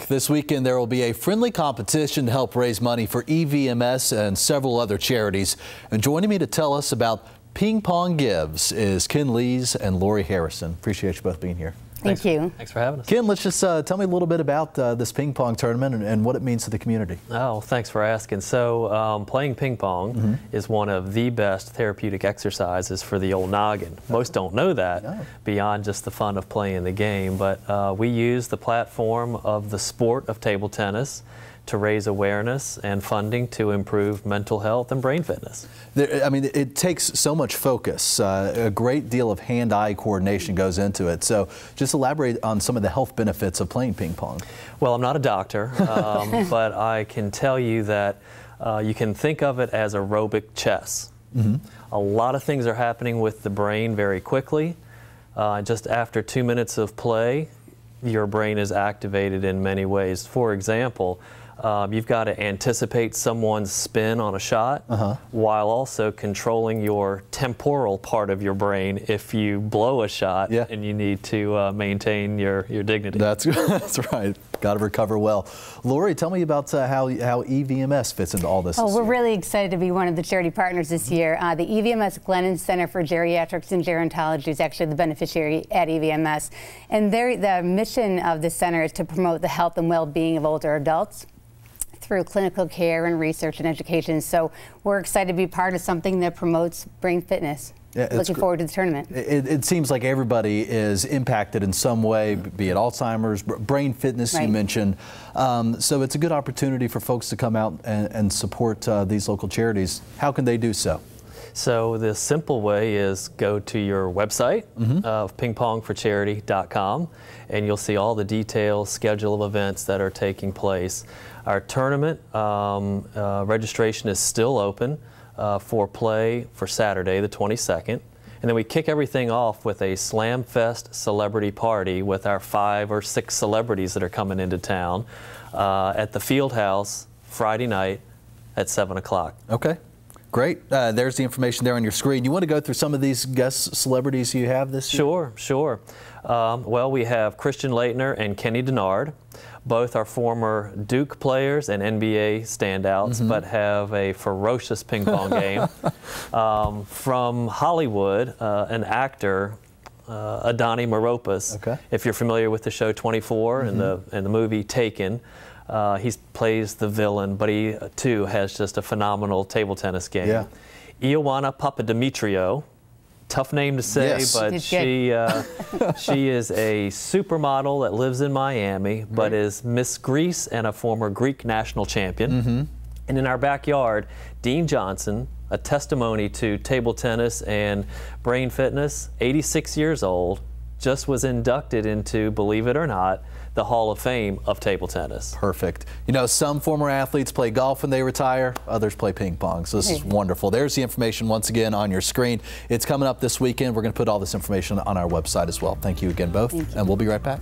back. This weekend there will be a friendly competition to help raise money for EVMS and several other charities. And joining me to tell us about Ping Pong Gives is Ken Lees and Laurie Harrison. Appreciate you both being here. Thank you. Thanks for having us. Ken, let's just tell me a little bit about this ping pong tournament and what it means to the community. Oh, thanks for asking. So playing ping pong is one of the best therapeutic exercises for the old noggin. Most don't know that beyond just the fun of playing the game, but we use the platform of the sport of table tennis to raise awareness and funding to improve mental health and brain fitness. I mean, it takes so much focus. A great deal of hand-eye coordination goes into it. So just elaborate on some of the health benefits of playing ping pong. Well, I'm not a doctor, but I can tell you that you can think of it as aerobic chess. A lot of things are happening with the brain very quickly. Just after 2 minutes of play, your brain is activated in many ways. For example, you've got to anticipate someone's spin on a shot while also controlling your temporal part of your brain if you blow a shot and you need to maintain your dignity. That's right. Got to recover well. Laurie, tell me about how EVMS fits into all this. Oh, we're really excited to be one of the charity partners this year. The EVMS Glennon Center for Geriatrics and Gerontology is actually the beneficiary at EVMS. And the mission of the center is to promote the health and well-being of older adults through clinical care and research and education. So we're excited to be part of something that promotes brain fitness. Yeah, looking forward to the tournament. It seems like everybody is impacted in some way, be it Alzheimer's, brain fitness you mentioned. So it's a good opportunity for folks to come out and support these local charities. How can they do so? So the simple way is go to your website of pingpongforcharity.com and you'll see all the details, schedule of events that are taking place. Our tournament registration is still open for play for Saturday the 22nd. And then we kick everything off with a Slam Fest celebrity party with our 5 or 6 celebrities that are coming into town at the Field House Friday night at 7 o'clock. Okay. Great. There's the information there on your screen. You want to go through some of these guest celebrities you have this year? Sure. Well, we have Christian Laettner and Kenny Denard. Both are former Duke players and NBA standouts, but have a ferocious ping pong game. From Hollywood, an actor, Adani Maropis. If you're familiar with the show 24 and the movie Taken, he plays the villain, but he too has just a phenomenal table tennis game. Ioana Papadimitriou, tough name to say, but she is a supermodel that lives in Miami, but is Miss Greece and a former Greek national champion. And in our backyard, Dean Johnson, a testimony to table tennis and brain fitness, 86 years old, just was inducted into, believe it or not, the Hall of Fame of table tennis. Perfect. You know, some former athletes play golf when they retire, others play ping pong. So this is wonderful. There's the information once again on your screen. It's coming up this weekend. We're going to put all this information on our website as well. Thank you again both, and we'll be right back.